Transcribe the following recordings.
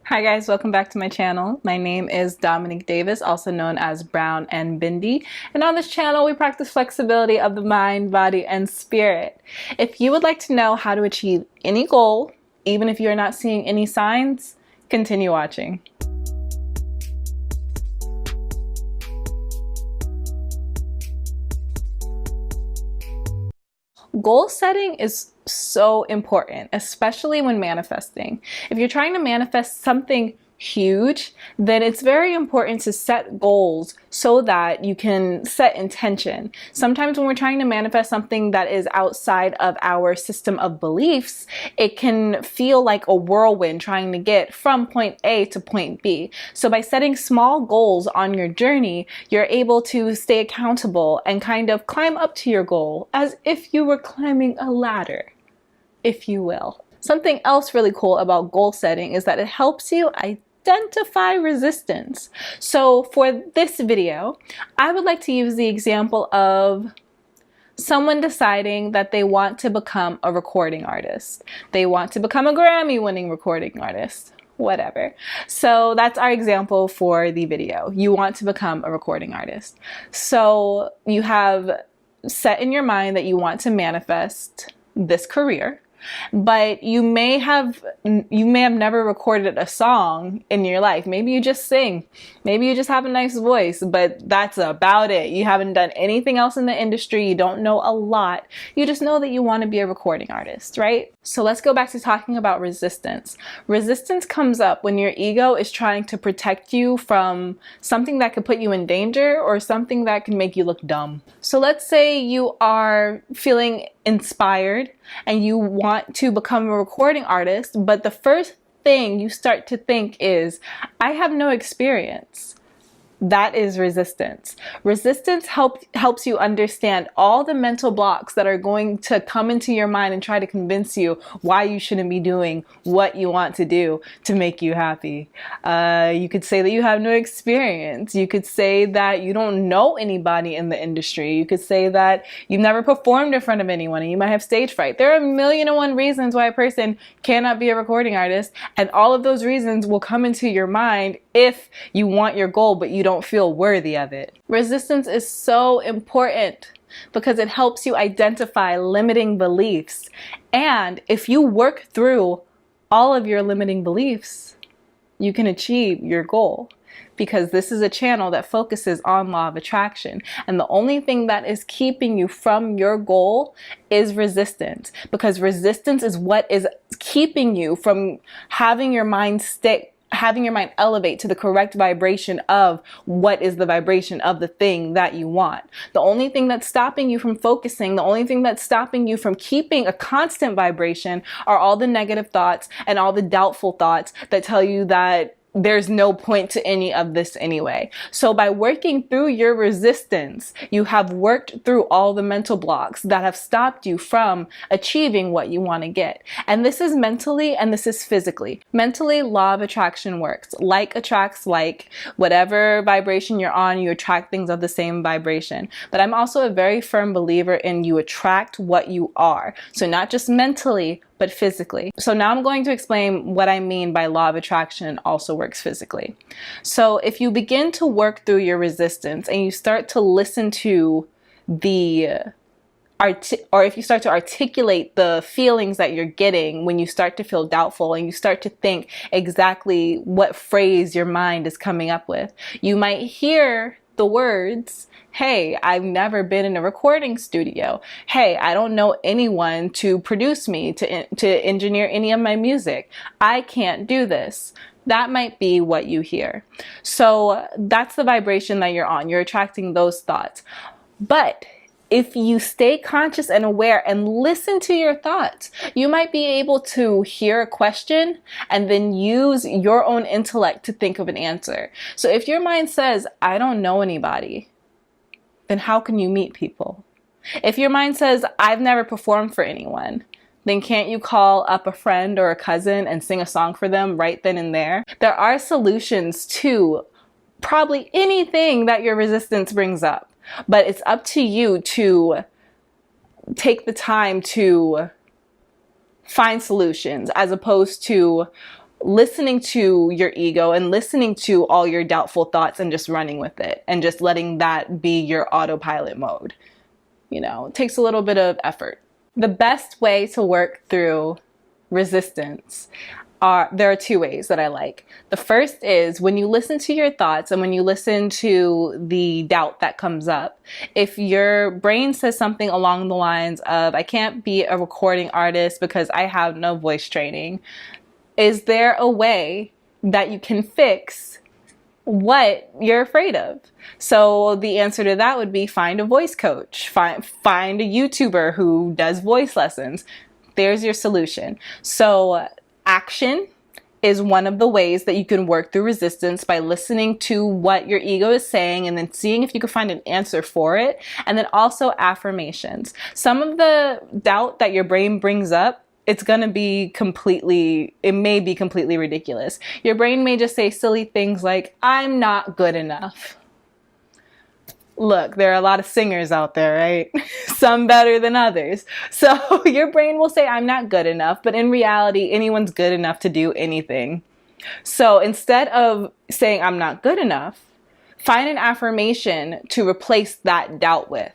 Hi guys, welcome back to my channel. My name is Dominique Davis, also known as Brown and Bindi, and on this channel we practice flexibility of the mind, body, and spirit. If you would like to know how to achieve any goal, even if you're not seeing any signs, continue watching. Goal setting is so important, especially when manifesting. If you're trying to manifest something huge, then it's very important to set goals so that you can set intention. Sometimes when we're trying to manifest something that is outside of our system of beliefs, it can feel like a whirlwind trying to get from point A to point B. So by setting small goals on your journey, you're able to stay accountable and kind of climb up to your goal as if you were climbing a ladder, if you will. Something else really cool about goal setting is that it helps you identify resistance. So for this video, I would like to use the example of someone deciding that they want to become a recording artist. They want to become a Grammy-winning recording artist. Whatever. So that's our example for the video. You want to become a recording artist. So you have set in your mind that you want to manifest this career, but you may have never recorded a song in your life. Maybe you just sing, maybe you just have a nice voice, but that's about it. You haven't done anything else in the industry. You don't know a lot. You just know that you want to be a recording artist, right? So let's go back to talking about resistance. Resistance comes up when your ego is trying to protect you from something that could put you in danger or something that can make you look dumb. So let's say you are feeling inspired and you want to become a recording artist, but the first thing you start to think is, I have no experience. That is resistance. Resistance helps you understand all the mental blocks that are going to come into your mind and try to convince you why you shouldn't be doing what you want to do to make you happy. You could say that you have no experience. You could say that you don't know anybody in the industry. You could say that you've never performed in front of anyone and you might have stage fright. There are a million and one reasons why a person cannot be a recording artist, and all of those reasons will come into your mind if you want your goal but you don't feel worthy of it. Resistance is so important because it helps you identify limiting beliefs. And if you work through all of your limiting beliefs, you can achieve your goal. Because this is a channel that focuses on law of attraction. And the only thing that is keeping you from your goal is resistance. Because resistance is what is keeping you from having your mind elevate to the correct vibration of what is the vibration of the thing that you want. The only thing that's stopping you from focusing, the only thing that's stopping you from keeping a constant vibration are all the negative thoughts and all the doubtful thoughts that tell you that there's no point to any of this anyway. So by working through your resistance, you have worked through all the mental blocks that have stopped you from achieving what you want to get. And this is mentally and this is physically. Mentally, law of attraction works. Like attracts like. Whatever vibration you're on, you attract things of the same vibration. But I'm also a very firm believer in you attract what you are. So not just mentally, but physically. So now I'm going to explain what I mean by law of attraction also works physically. So if you begin to work through your resistance and you start to listen to if you start to articulate the feelings that you're getting when you start to feel doubtful and you start to think exactly what phrase your mind is coming up with, you might hear the words, hey, I've never been in a recording studio. Hey, I don't know anyone to produce me, to engineer any of my music. I can't do this. That might be what you hear. So that's the vibration that you're on. You're attracting those thoughts. But if you stay conscious and aware and listen to your thoughts, you might be able to hear a question and then use your own intellect to think of an answer. So if your mind says, I don't know anybody, then how can you meet people? If your mind says, I've never performed for anyone, then can't you call up a friend or a cousin and sing a song for them right then and there? There are solutions to probably anything that your resistance brings up. But it's up to you to take the time to find solutions as opposed to listening to your ego and listening to all your doubtful thoughts and just running with it and just letting that be your autopilot mode. You know, it takes a little bit of effort. The best way to work through resistance there are two ways that I like. The first is when you listen to your thoughts and when you listen to the doubt that comes up, if your brain says something along the lines of, I can't be a recording artist because I have no voice training, is there a way that you can fix what you're afraid of? So the answer to that would be find a voice coach, find a YouTuber who does voice lessons. There's your solution. So action is one of the ways that you can work through resistance, by listening to what your ego is saying and then seeing if you can find an answer for it. And then also affirmations. Some of the doubt that your brain brings up, it may be completely ridiculous. Your brain may just say silly things like, I'm not good enough. Look, there are a lot of singers out there, right? Some better than others. So your brain will say, I'm not good enough, but in reality, anyone's good enough to do anything. So instead of saying, I'm not good enough, find an affirmation to replace that doubt with.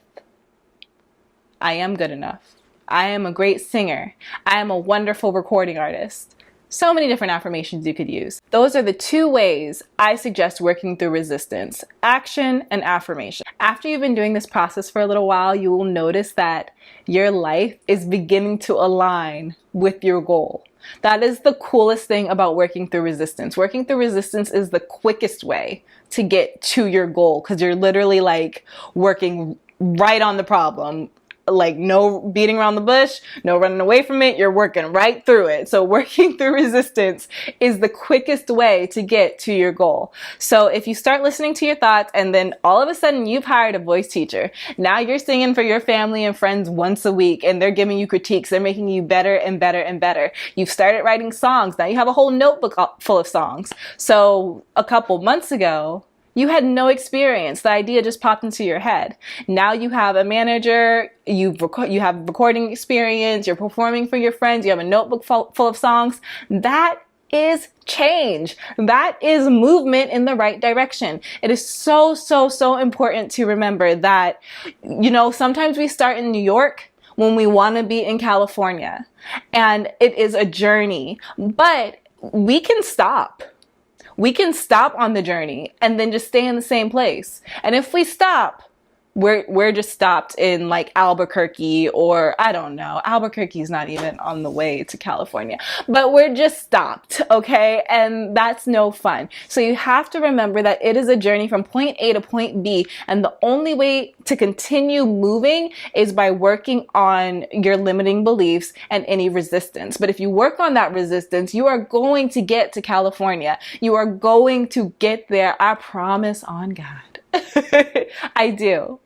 I am good enough. I am a great singer. I am a wonderful recording artist. So many different affirmations you could use. Those are the two ways I suggest working through resistance: action and affirmation. After you've been doing this process for a little while, you will notice that your life is beginning to align with your goal. That is the coolest thing about working through resistance. Working through resistance is the quickest way to get to your goal, because you're literally like working right on the problem. Like no beating around the bush, no running away from it, you're working right through it. So working through resistance is the quickest way to get to your goal. So if you start listening to your thoughts and then all of a sudden you've hired a voice teacher, now you're singing for your family and friends once a week and they're giving you critiques, they're making you better and better and better. You've started writing songs, now you have a whole notebook full of songs. So a couple months ago, you had no experience. The idea just popped into your head. Now you have a manager, you have recording experience, you're performing for your friends, you have a notebook full of songs. That is change. That is movement in the right direction. It is so, so, so important to remember that, you know, sometimes we start in New York when we want to be in California. And it is a journey, but we can stop. We can stop on the journey and then just stay in the same place. And if we stop, we're just stopped in like Albuquerque, or I don't know, Albuquerque's not even on the way to California, but we're just stopped, okay? And that's no fun. So you have to remember that it is a journey from point A to point B, and the only way to continue moving is by working on your limiting beliefs and any resistance. But if you work on that resistance, you are going to get to California. You are going to get there. I promise on God. I do.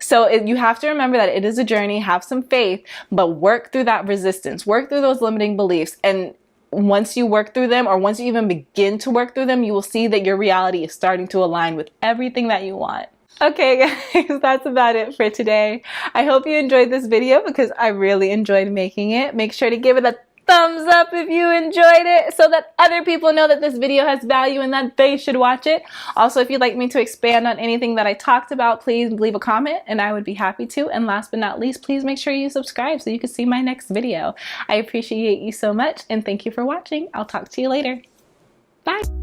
So you have to remember that it is a journey, have some faith, but work through that resistance, work through those limiting beliefs. And once you work through them, or once you even begin to work through them, you will see that your reality is starting to align with everything that you want. Okay guys, that's about it for today. I hope you enjoyed this video because I really enjoyed making it. Make sure to give it a thumbs up if you enjoyed it so that other people know that this video has value and that they should watch it. Also, if you'd like me to expand on anything that I talked about, please leave a comment and I would be happy to. And last but not least, please make sure you subscribe so you can see my next video. I appreciate you so much and thank you for watching. I'll talk to you later. Bye.